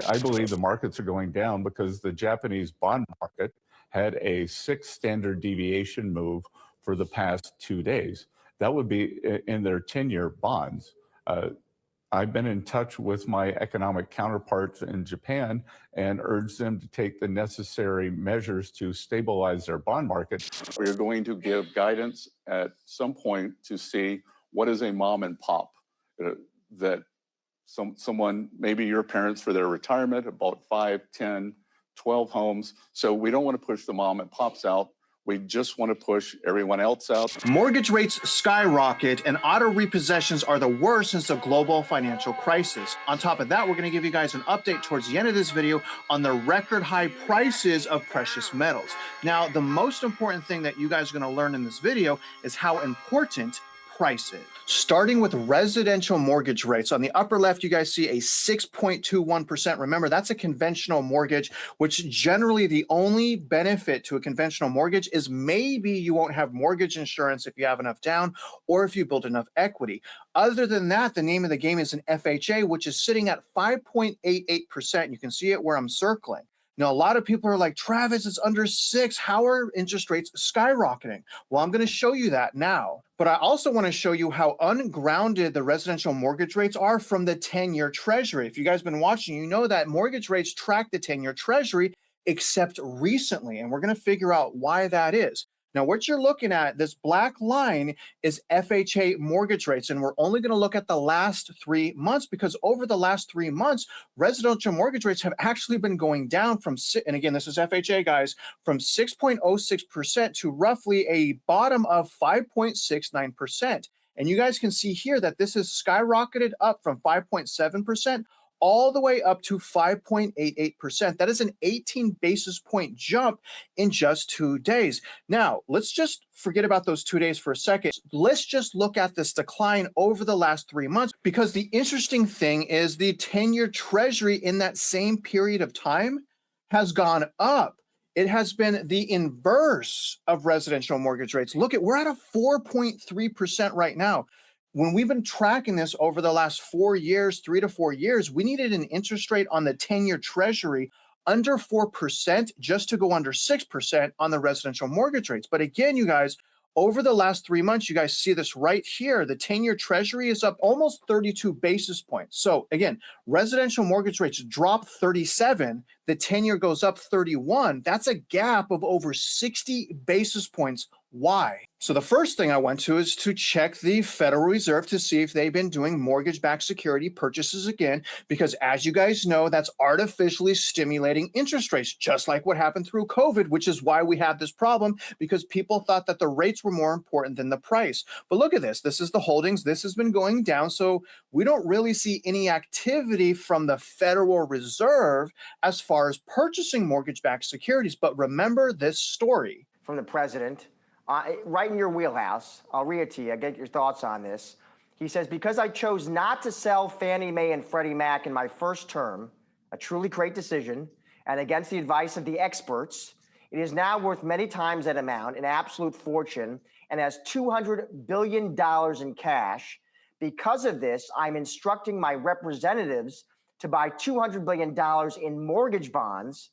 I believe the markets are going down because the Japanese bond market had a 6 standard deviation move for the past 2 days. That would be in their 10-year bonds. I've been in touch with my economic counterparts in Japan and urged them to take the necessary measures to stabilize their bond market. We're going to give guidance at some point to see what is a mom and pop that someone, maybe your parents for their retirement, about 5, 10, 12 homes. So we don't want to push the mom and pops out. We just want to push everyone else out. Mortgage rates skyrocket and auto repossessions are the worst since the global financial crisis. On top of that, we're going to give you guys an update towards the end of this video on the record high prices of precious metals. Now, the most important thing that you guys are going to learn in this video is how important price is. Starting with residential mortgage rates. On the upper left, you guys see a 6.21%. Remember, that's a conventional mortgage, which generally the only benefit to a conventional mortgage is maybe you won't have mortgage insurance if you have enough down or if you build enough equity. Other than that, the name of the game is an FHA, which is sitting at 5.88%. You can see it where I'm circling. Now, a lot of people are like, Travis, it's under 6. How are interest rates skyrocketing? Well, I'm going to show you that now. But I also want to show you how ungrounded the residential mortgage rates are from the 10-year Treasury. If you guys have been watching, you know that mortgage rates track the 10-year Treasury, except recently. And we're going to figure out why that is. Now, what you're looking at, this black line is FHA mortgage rates, and we're only going to look at the last 3 months because over the last 3 months, residential mortgage rates have actually been going down from, and again, this is FHA, guys, from 6.06% to roughly a bottom of 5.69%. And you guys can see here that this has skyrocketed up from 5.7% all the way up to 5.88%. That is an 18 basis point jump in just 2 days. Now, let's just forget about those 2 days for a second. Let's just look at this decline over the last 3 months, because the interesting thing is the 10-year Treasury in that same period of time has gone up. It has been the inverse of residential mortgage rates. Look at, we're at a 4.3% right now. When we've been tracking this over the last 4 years, 3 to 4 years, we needed an interest rate on the 10-year Treasury under 4% just to go under 6% on the residential mortgage rates. But again, you guys, over the last 3 months, you guys see this right here. The 10-year Treasury is up almost 32 basis points. So again, residential mortgage rates drop 37. The 10-year goes up 31. That's a gap of over 60 basis points. Why? So the first thing I went to is to check the Federal Reserve to see if they've been doing mortgage-backed security purchases again, because as you guys know, that's artificially stimulating interest rates, just like what happened through COVID, which is why we had this problem, because people thought that the rates were more important than the price. But look at this. This is the holdings. This has been going down. So we don't really see any activity from the Federal Reserve as far as purchasing mortgage-backed securities. But remember this story. From the president. Right in your wheelhouse. I'll read it to you. Get your thoughts on this. He says, because I chose not to sell Fannie Mae and Freddie Mac in my first term, a truly great decision, and against the advice of the experts, it is now worth many times that amount, an absolute fortune, and has $200 billion in cash. Because of this, I'm instructing my representatives to buy $200 billion in mortgage bonds.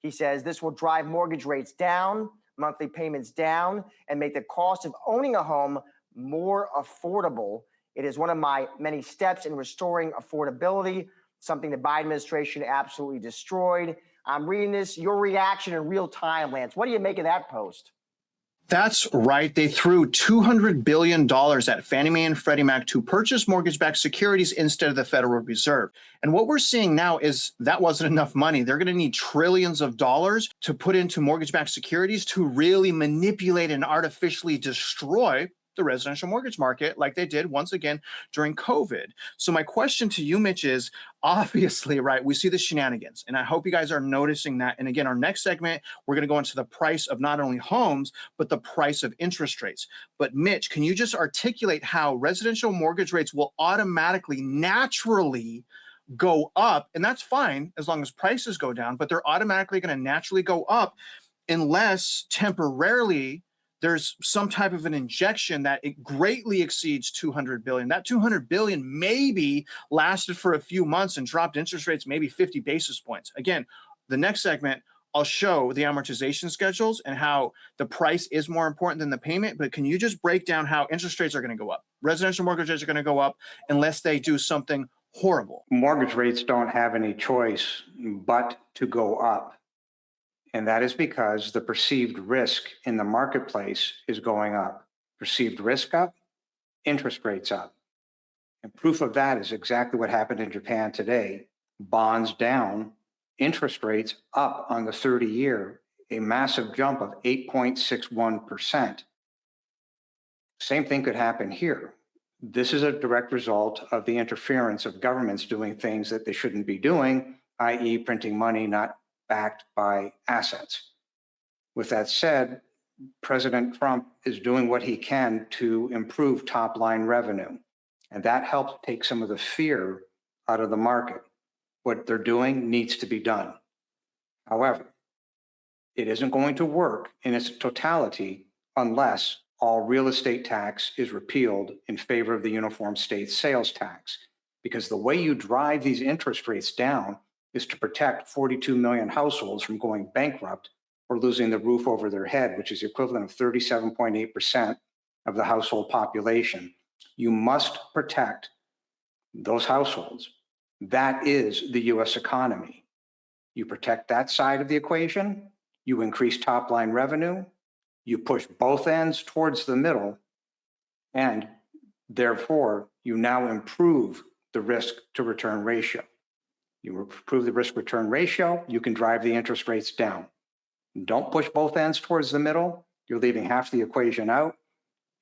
He says this will drive mortgage rates down, monthly payments down, and make the cost of owning a home more affordable. It is one of my many steps in restoring affordability, something the Biden administration absolutely destroyed. I'm reading this, your reaction in real time, Lance. What do you make of that post? That's right. They threw $200 billion at Fannie Mae and Freddie Mac to purchase mortgage-backed securities instead of the Federal Reserve. And what we're seeing now is that wasn't enough money. They're going to need trillions of dollars to put into mortgage-backed securities to really manipulate and artificially destroy the residential mortgage market like they did once again during COVID. So my question to you, Mitch, is obviously, right, we see the shenanigans, and I hope you guys are noticing that. And again, our next segment, we're going to go into the price of not only homes, but the price of interest rates. But Mitch, can you just articulate how residential mortgage rates will automatically, naturally go up? And that's fine as long as prices go down, but they're automatically going to naturally go up unless temporarily there's some type of an injection that it greatly exceeds 200 billion. That 200 billion maybe lasted for a few months and dropped interest rates maybe 50 basis points. Again, the next segment, I'll show the amortization schedules and how the price is more important than the payment. But can you just break down how interest rates are going to go up? Residential mortgage rates are going to go up unless they do something horrible. Mortgage rates don't have any choice but to go up. And that is because the perceived risk in the marketplace is going up. Perceived risk up, interest rates up. And proof of that is exactly what happened in Japan today. Bonds down, interest rates up on the 30-year, a massive jump of 8.61%. Same thing could happen here. This is a direct result of the interference of governments doing things that they shouldn't be doing, i.e. printing money not backed by assets. With that said, President Trump is doing what he can to improve top-line revenue, and that helps take some of the fear out of the market. What they're doing needs to be done. However, it isn't going to work in its totality unless all real estate tax is repealed in favor of the uniform state sales tax, because the way you drive these interest rates down is to protect 42 million households from going bankrupt or losing the roof over their head, which is the equivalent of 37.8% of the household population. You must protect those households. That is the US economy. You protect that side of the equation, you increase top-line revenue, you push both ends towards the middle, and therefore you now improve the risk to return ratio. You improve the risk return ratio, you can drive the interest rates down. Don't push both ends towards the middle, you're leaving half the equation out,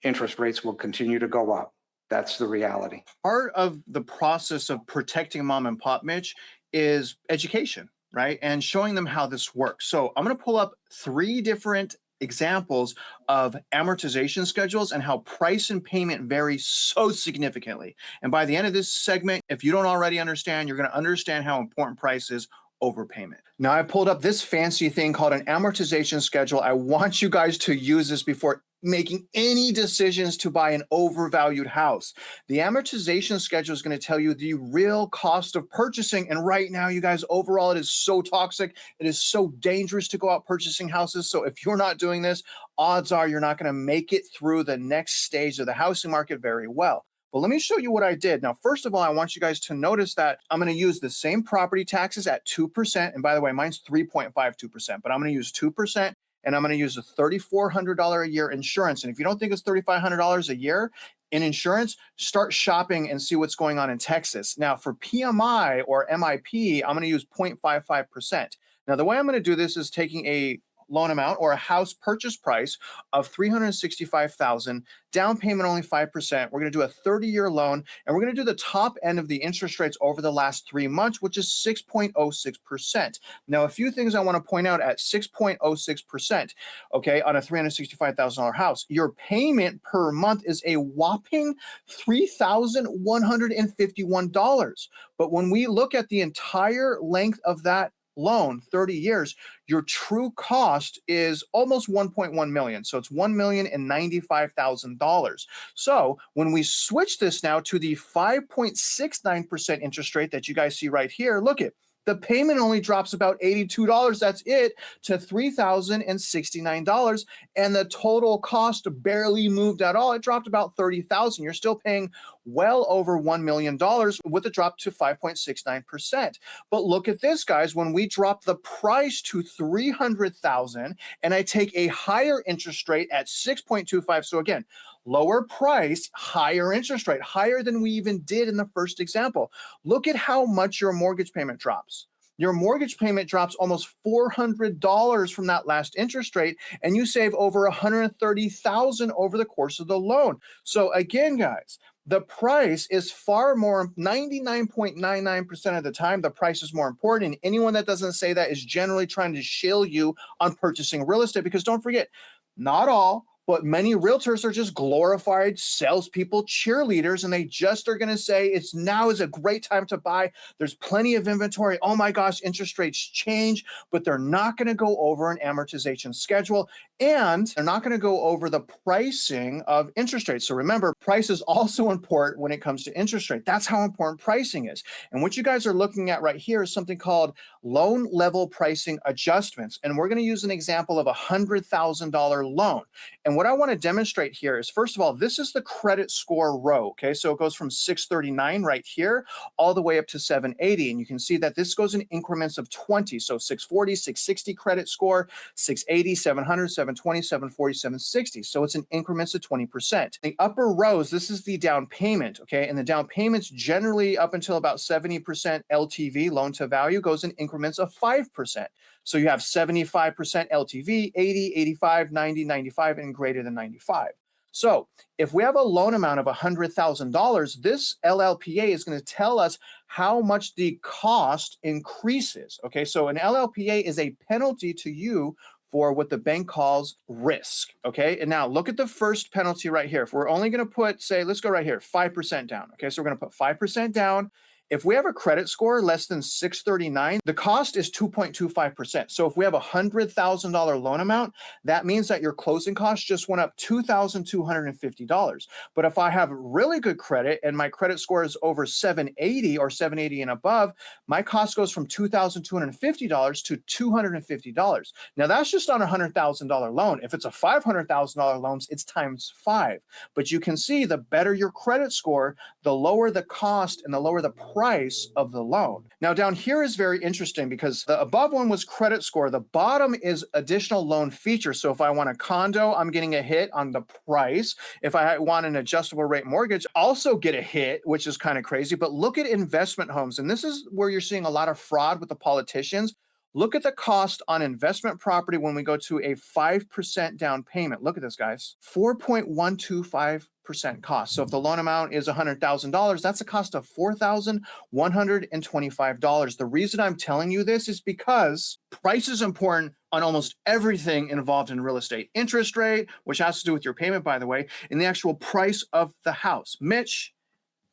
interest rates will continue to go up. That's the reality. Part of the process of protecting mom and pop, Mitch, is education, right? And showing them how this works. So I'm going to pull up 3 different examples of amortization schedules and how price and payment vary so significantly. And by the end of this segment, if you don't already understand, you're going to understand how important price is over payment. Now I pulled up this fancy thing called an amortization schedule. I want you guys to use this before making any decisions to buy an overvalued house. The amortization schedule is going to tell you the real cost of purchasing. And right now, you guys, overall, it is so toxic. It is so dangerous to go out purchasing houses. So if you're not doing this, odds are you're not going to make it through the next stage of the housing market very well. But let me show you what I did. Now, first of all, I want you guys to notice that I'm going to use the same property taxes at 2%. And by the way, mine's 3.52%, but I'm going to use 2%. And I'm going to use a $3,400 a year insurance. And if you don't think it's $3,500 a year in insurance, start shopping and see what's going on in Texas. Now, for PMI or MIP, I'm going to use 0.55%. Now, the way I'm going to do this is taking a loan amount or a house purchase price of $365,000, down payment only 5%. We're going to do a 30-year loan, and we're going to do the top end of the interest rates over the last 3 months, which is 6.06%. Now, a few things I want to point out at 6.06%, okay, on a $365,000 house, your payment per month is a whopping $3,151. But when we look at the entire length of that loan, 30 years, your true cost is almost 1.1 million. So it's $1,095,000. So when we switch this now to the 5.69% interest rate that you guys see right here, look at the payment only drops about $82. That's it, to $3,069. And the total cost barely moved at all. It dropped about $30,000. You're still paying well over $1 million with a drop to 5.69%. But look at this, guys. When we drop the price to $300,000 and I take a higher interest rate at 6.25, so again, lower price, higher interest rate, higher than we even did in the first example. Look at how much your mortgage payment drops. Your mortgage payment drops almost $400 from that last interest rate, and you save over $130,000 over the course of the loan. So again, guys, the price is far more, 99.99% of the time, the price is more important. And anyone that doesn't say that is generally trying to shill you on purchasing real estate, because don't forget, not all, But many realtors are just glorified salespeople, cheerleaders, and they just are going to say it's now is a great time to buy. There's plenty of inventory. Oh my gosh, interest rates change, but they're not going to go over an amortization schedule, and they're not going to go over the pricing of interest rates. So remember, price is also important when it comes to interest rate. That's how important pricing is. And what you guys are looking at right here is something called loan level pricing adjustments. And we're going to use an example of a $100,000 loan. And what I want to demonstrate here is, first of all, this is the credit score row. Okay, so it goes from 639 right here all the way up to 780. And you can see that this goes in increments of 20. So 640, 660 credit score, 680, 700, 720, 740, 760. So it's in increments of 20%. The upper rows, this is the down payment. Okay, and the down payments generally up until about 70% LTV, loan to value, goes in increments of 5%. So you have 75% LTV, 80, 85, 90, 95, and greater than 95. So if we have a loan amount of $100,000, this LLPA is going to tell us how much the cost increases. Okay, so an LLPA is a penalty to you for what the bank calls risk. Okay, and now look at the first penalty right here. If we're only going to put, say, let's go right here, 5% down. Okay, so we're going to put 5% down. If we have a credit score less than 639, the cost is 2.25%. So if we have a $100,000 loan amount, that means that your closing costs just went up $2,250. But if I have really good credit and my credit score is over 780 or 780 and above, my cost goes from $2,250 to $250. Now that's just on a $100,000 loan. If it's a $500,000 loan, it's times 5. But you can see the better your credit score, the lower the cost and the lower the price of the loan. Now down here is very interesting because the above one was credit score. The bottom is additional loan features. So if I want a condo, I'm getting a hit on the price. If I want an adjustable rate mortgage, also get a hit, which is kind of crazy. But look at investment homes. And this is where you're seeing a lot of fraud with the politicians. Look at the cost on investment property when we go to a 5% down payment. Look at this, guys, 4.125% cost. So if the loan amount is $100,000, that's a cost of $4,125. The reason I'm telling you this is because price is important on almost everything involved in real estate. Interest rate, which has to do with your payment, by the way, and the actual price of the house. Mitch,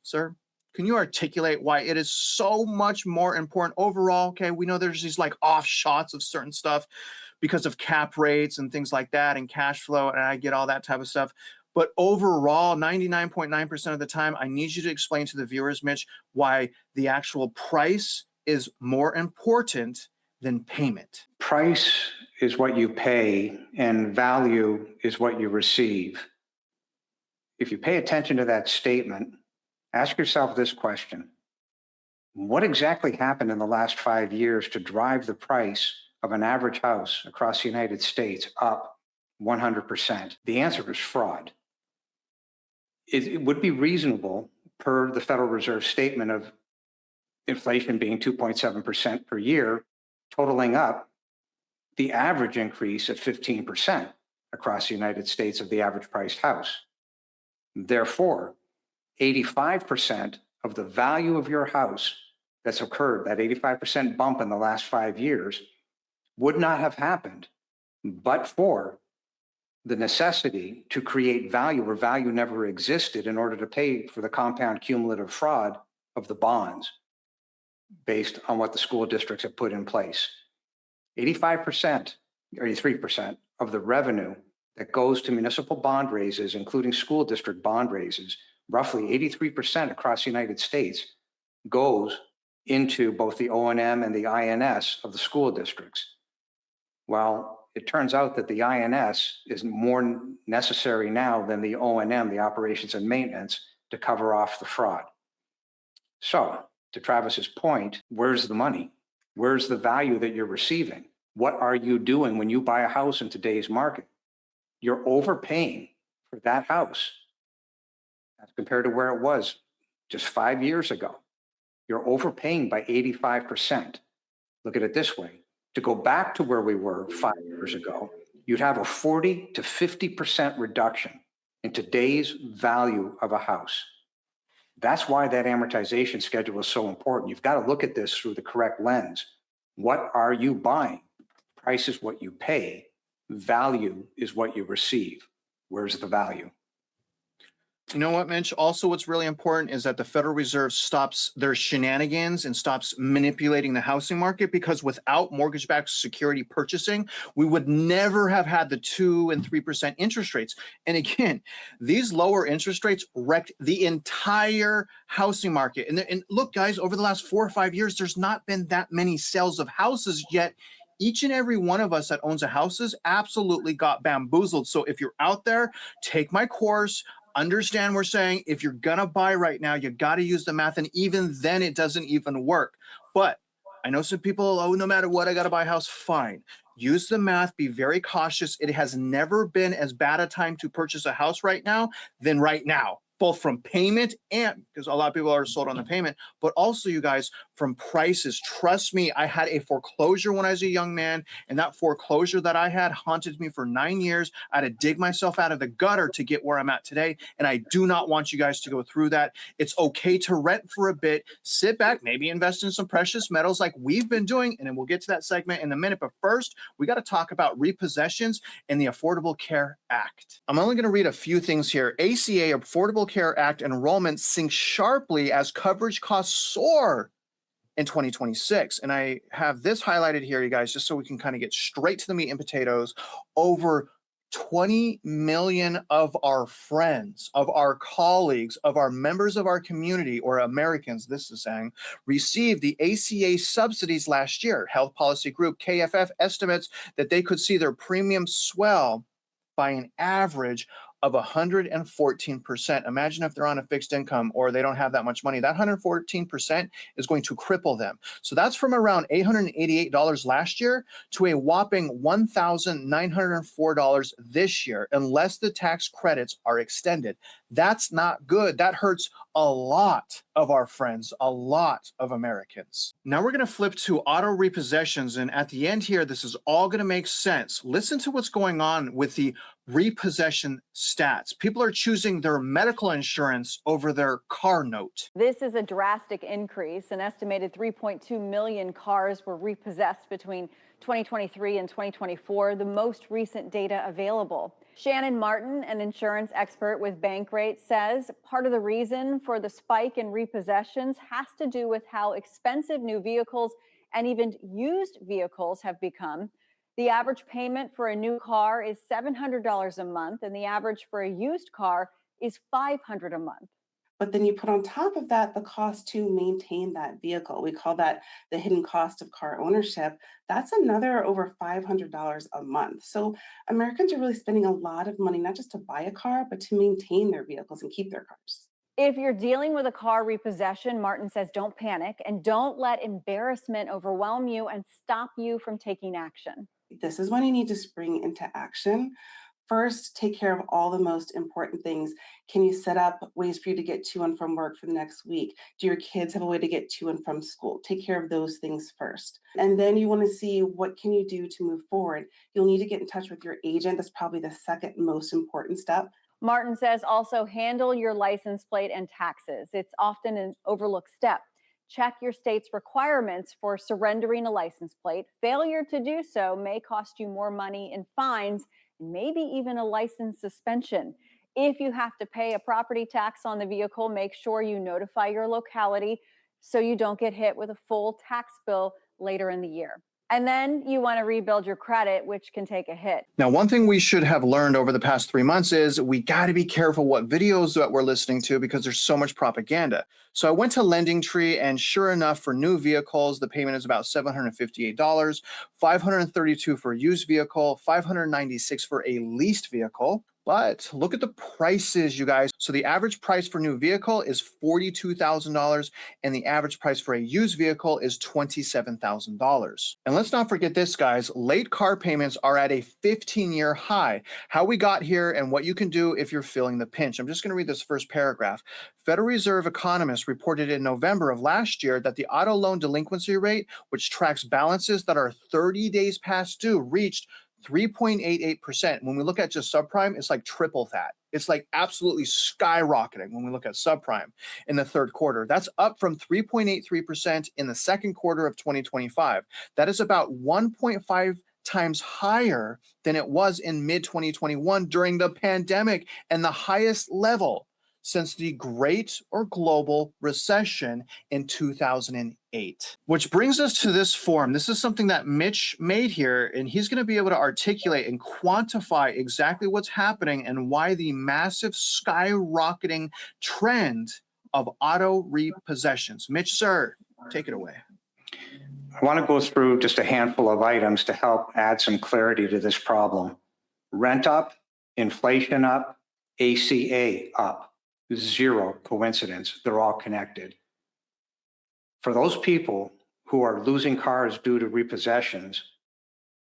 sir, can you articulate why it is so much more important overall? Okay, we know there's these like off shots of certain stuff because of cap rates and things like that and cash flow, and I get all that type of stuff. But overall, 99.9% of the time, I need you to explain to the viewers, Mitch, why the actual price is more important than payment. Price is what you pay and value is what you receive. If you pay attention to that statement, ask yourself this question. What exactly happened in the last 5 years to drive the price of an average house across the United States up 100%? The answer is fraud. It would be reasonable, per the Federal Reserve statement of inflation being 2.7% per year, totaling up the average increase at 15% across the United States of the average priced house. Therefore, 85% of the value of your house that's occurred, that 85% bump in the last 5 years, would not have happened but for the necessity to create value where value never existed in order to pay for the compound cumulative fraud of the bonds based on what the school districts have put in place. 85%, 83% of the revenue that goes to municipal bond raises, including school district bond raises, roughly 83% across the United States, goes into both the O&M and the INS of the school districts. Well, it turns out that the INS is more necessary now than the O&M, the operations and maintenance, to cover off the fraud. So, to Travis's point, where's the money? Where's the value that you're receiving? What are you doing when you buy a house in today's market? You're overpaying for that house as compared to where it was just 5 years ago. You're overpaying by 85%. Look at it this way. To go back to where we were 5 years ago, you'd have a 40 to 50% reduction in today's value of a house. That's why that amortization schedule is so important. You've got to look at this through the correct lens. What are you buying? Price is what you pay. Value is what you receive. Where's the value? You know what, Mitch? Also, what's really important is that the Federal Reserve stops their shenanigans and stops manipulating the housing market, because without mortgage-backed security purchasing, we would never have had the 2 and 3% interest rates. And again, these lower interest rates wrecked the entire housing market. And look, guys, over the last 4 or 5 years, there's not been that many sales of houses yet. Each and every one of us that owns a house absolutely got bamboozled. So if you're out there, take my course. Understand we're saying if you're gonna buy right now, you got to use the math, and even then it doesn't even work. But I know some people, oh, no matter what, I got to buy a house. Fine. Use the math, be very cautious. It has never been as bad a time to purchase a house right now than right now, both from payment and because a lot of people are sold on the payment, but also, you guys, from prices. Trust me, I had a foreclosure when I was a young man, and that foreclosure that I had haunted me for 9 years. I had to dig myself out of the gutter to get where I'm at today, and I do not want you guys to go through that. It's okay to rent for a bit, sit back, maybe invest in some precious metals like we've been doing, and then we'll get to that segment in a minute. But first, we got to talk about repossessions and the Affordable Care Act. I'm only going to read a few things here. ACA, Affordable Care Act enrollment sinks sharply as coverage costs soar in 2026. And I have this highlighted here, you guys, just so we can kind of get straight to the meat and potatoes. Over 20 million of our friends, of our colleagues, of our members of our community, or Americans, this is saying, received the ACA subsidies last year. Health Policy Group, KFF, estimates that they could see their premiums swell by an average of 114%. Imagine if they're on a fixed income or they don't have that much money. That 114% is going to cripple them. So that's from around $888 last year to a whopping $1,904 this year, unless the tax credits are extended. That's not good. That hurts a lot of our friends, a lot of Americans. Now we're going to flip to auto repossessions. And at the end here, this is all going to make sense. Listen to what's going on with the repossession stats. People are choosing their medical insurance over their car note. This is a drastic increase. An estimated 3.2 million cars were repossessed between 2023 and 2024, the most recent data available. Shannon Martin, an insurance expert with Bankrate, says part of the reason for the spike in repossessions has to do with how expensive new vehicles and even used vehicles have become. The average payment for a new car is $700 a month, and the average for a used car is $500 a month. But then you put on top of that the cost to maintain that vehicle. We call that the hidden cost of car ownership. That's another over $500 a month. So Americans are really spending a lot of money, not just to buy a car, but to maintain their vehicles and keep their cars. If you're dealing with a car repossession, Martin says don't panic and don't let embarrassment overwhelm you and stop you from taking action. This is when you need to spring into action. First, take care of all the most important things. Can you set up ways for you to get to and from work for the next week? Do your kids have a way to get to and from school? Take care of those things first. And then you want to see what can you do to move forward. You'll need to get in touch with your agent. That's probably the second most important step. Martin says also handle your license plate and taxes. It's often an overlooked step. Check your state's requirements for surrendering a license plate. Failure to do so may cost you more money in fines and maybe even a license suspension. If you have to pay a property tax on the vehicle, make sure you notify your locality so you don't get hit with a full tax bill later in the year. And then you want to rebuild your credit, which can take a hit. Now, one thing we should have learned over the past 3 months is we got to be careful what videos that we're listening to because there's so much propaganda. So I went to LendingTree, and sure enough, for new vehicles, the payment is about $758, $532 for a used vehicle, $596 for a leased vehicle. But look at the prices, you guys. So the average price for a new vehicle is $42,000, and the average price for a used vehicle is $27,000. And let's not forget this, guys. Late car payments are at a 15-year high. How we got here and what you can do if you're feeling the pinch. I'm just going to read this first paragraph. Federal Reserve economists reported in November of last year that the auto loan delinquency rate, which tracks balances that are 30 days past due, reached 3.88%. When we look at just subprime, it's like triple that. It's like absolutely skyrocketing when we look at subprime in the third quarter. That's up from 3.83% in the second quarter of 2025. That is about 1.5 times higher than it was in mid-2021 during the pandemic, and the highest level since the Great or Global Recession in 2008. Which brings us to this form. This is something that Mitch made here, and he's going to be able to articulate and quantify exactly what's happening and why the massive skyrocketing trend of auto repossessions. Mitch, sir, take it away. I want to go through just a handful of items to help add some clarity to this problem. Rent up, inflation up, ACA up. Zero coincidence. They're all connected. For those people who are losing cars due to repossessions,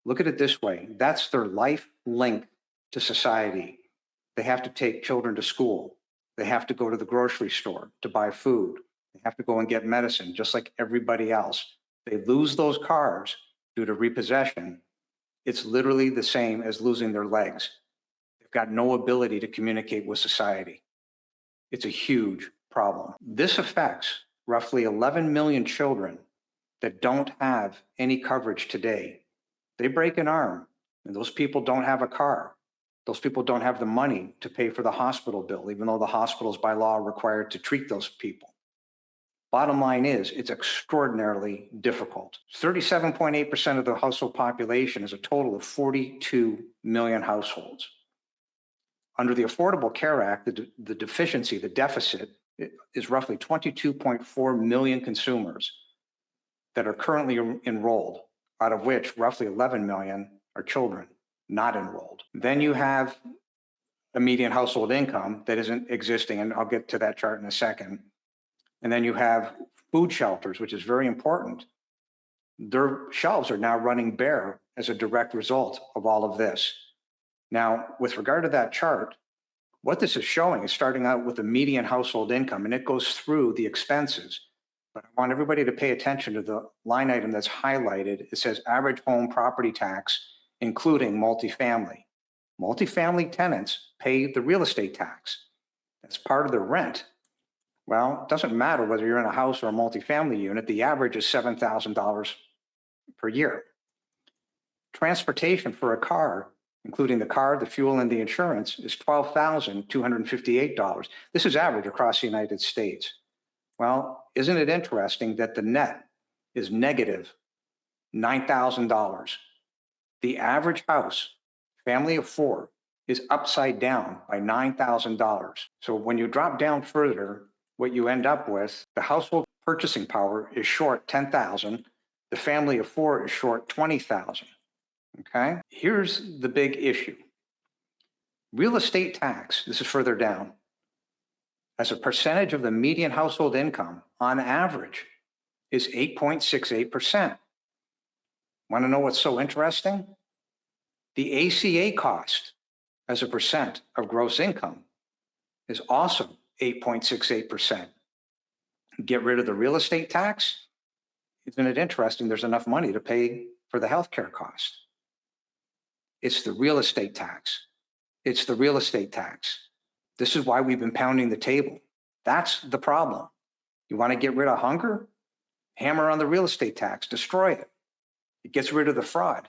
look at it this way. That's their life link to society. They have to take children to school. They have to go to the grocery store to buy food. They have to go and get medicine, just like everybody else. They lose those cars due to repossession. It's literally the same as losing their legs. They've got no ability to communicate with society. It's a huge problem. This affects roughly 11 million children that don't have any coverage today. They break an arm, and those people don't have a car. Those people don't have the money to pay for the hospital bill, even though the hospitals by law are required to treat those people. Bottom line is, it's extraordinarily difficult. 37.8% of the household population is a total of 42 million households. Under the Affordable Care Act, the deficiency, the deficit, is roughly 22.4 million consumers that are currently enrolled, out of which roughly 11 million are children not enrolled. Then you have a median household income that isn't existing, and I'll get to that chart in a second. And then you have food shelters, which is very important. Their shelves are now running bare as a direct result of all of this. Now, with regard to that chart, what this is showing is starting out with the median household income, and it goes through the expenses. But I want everybody to pay attention to the line item that's highlighted. It says average home property tax, including multifamily. Multifamily tenants pay the real estate tax. That's part of their rent. Well, it doesn't matter whether you're in a house or a multifamily unit. The average is $7,000 per year. Transportation for a car, including the car, the fuel, and the insurance, is $12,258. This is average across the United States. Well, isn't it interesting that the net is negative $9,000? The average house, family of four, is upside down by $9,000. So when you drop down further, what you end up with, the household purchasing power is short $10,000. The family of four is short $20,000. Okay, here's the big issue. Real estate tax, this is further down, as a percentage of the median household income on average is 8.68%. Want to know what's so interesting? The ACA cost as a percent of gross income is also 8.68%. Get rid of the real estate tax. Isn't it interesting? There's enough money to pay for the healthcare cost. It's the real estate tax. It's the real estate tax. This is why we've been pounding the table. That's the problem. You want to get rid of hunger? Hammer on the real estate tax, destroy it. It gets rid of the fraud.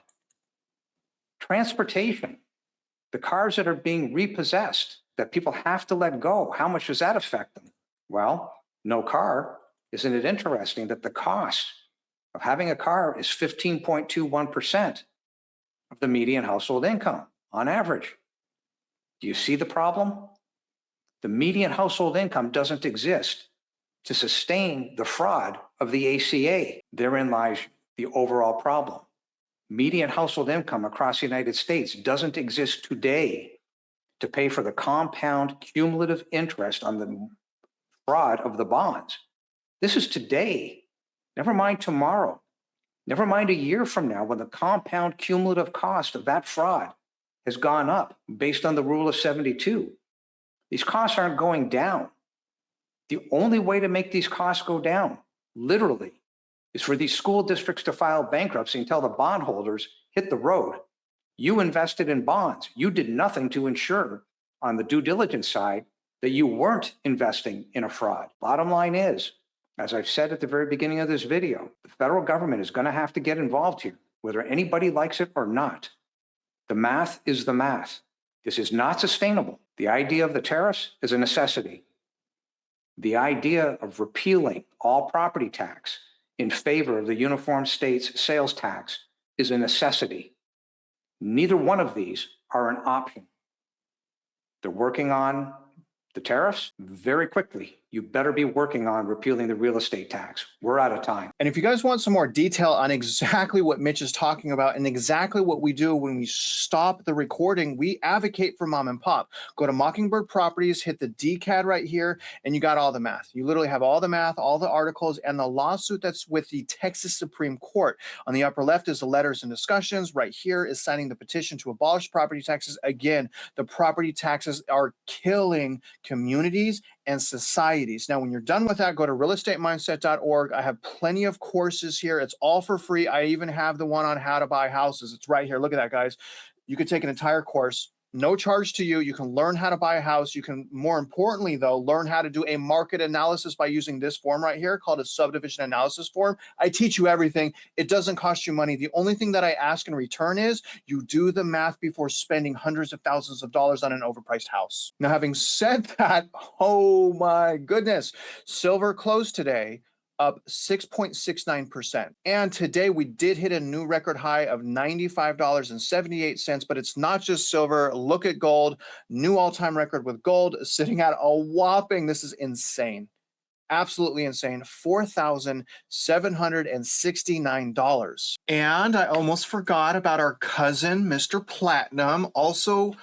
Transportation, the cars that are being repossessed, that people have to let go, how much does that affect them? Well, no car. Isn't it interesting that the cost of having a car is 15.21% of the median household income on average? Do you see the problem? The median household income doesn't exist to sustain the fraud of the ACA. Therein lies the overall problem. Median household income across the United States doesn't exist today to pay for the compound cumulative interest on the fraud of the bonds. This is today, never mind tomorrow, never mind a year from now, when the compound cumulative cost of that fraud has gone up based on the rule of 72. These costs aren't going down. The only way to make these costs go down, literally, is for these school districts to file bankruptcy and tell the bondholders, hit the road. You invested in bonds. You did nothing to ensure on the due diligence side that you weren't investing in a fraud. Bottom line is, as I've said at the very beginning of this video, the federal government is going to have to get involved here. whether anybody likes it or not. The math is the math. This is not sustainable. The idea of the tariffs is a necessity. The idea of repealing all property tax in favor of the uniform states sales tax is a necessity. Neither one of these are an option. They're working on the tariffs very quickly. You better be working on repealing the real estate tax. We're out of time. And if you guys want some more detail on exactly what Mitch is talking about and exactly what we do when we stop the recording, we advocate for mom and pop. Go to Mockingbird Properties, hit the DCAD right here, and you got all the math. You literally have all the math, all the articles, and the lawsuit that's with the Texas Supreme Court. On the upper left is the letters and discussions. Right here is signing the petition to abolish property taxes. Again, the property taxes are killing communities and societies. Now, when you're done with that, go to realeestatemindset.org. I have plenty of courses here. It's all for free. I even have the one on how to buy houses. It's right here. Look at that, guys. You could take an entire course, no charge to you. You can learn how to buy a house. You can, more importantly, though, learn how to do a market analysis by using this form right here called a subdivision analysis form. I teach you everything. It doesn't cost you money. The only thing that I ask in return is you do the math before spending hundreds of thousands of dollars on an overpriced house. Now, having said that, oh my goodness, silver closed today up 6.69%. And today we did hit a new record high of $95.78, but it's not just silver. Look at gold, new all-time record with gold sitting at a whopping, this is insane, absolutely insane, $4,769. And I almost forgot about our cousin, Mr. Platinum. Also,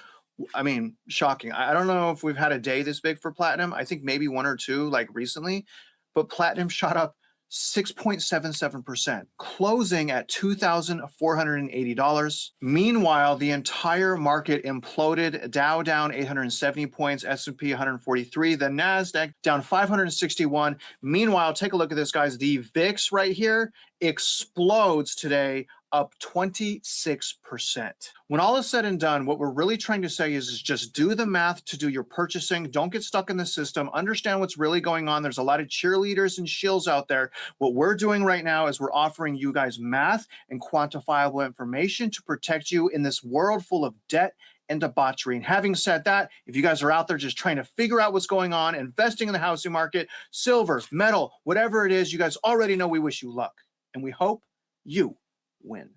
I mean, shocking. I don't know if we've had a day this big for platinum. I think maybe one or two like recently. But platinum shot up 6.77%, closing at $2,480. Meanwhile, the entire market imploded. Dow down 870 points, S&P 143, the NASDAQ down 561. Meanwhile, take a look at this, guys. The VIX right here explodes today, up 26%. When all is said and done, what we're really trying to say is just do the math to do your purchasing. Don't get stuck in the system. Understand what's really going on. There's a lot of cheerleaders and shills out there. What we're doing right now is we're offering you guys math and quantifiable information to protect you in this world full of debt and debauchery. And having said that, if you guys are out there just trying to figure out what's going on, investing in the housing market, silver, metal, whatever it is, you guys already know we wish you luck. And we hope you win.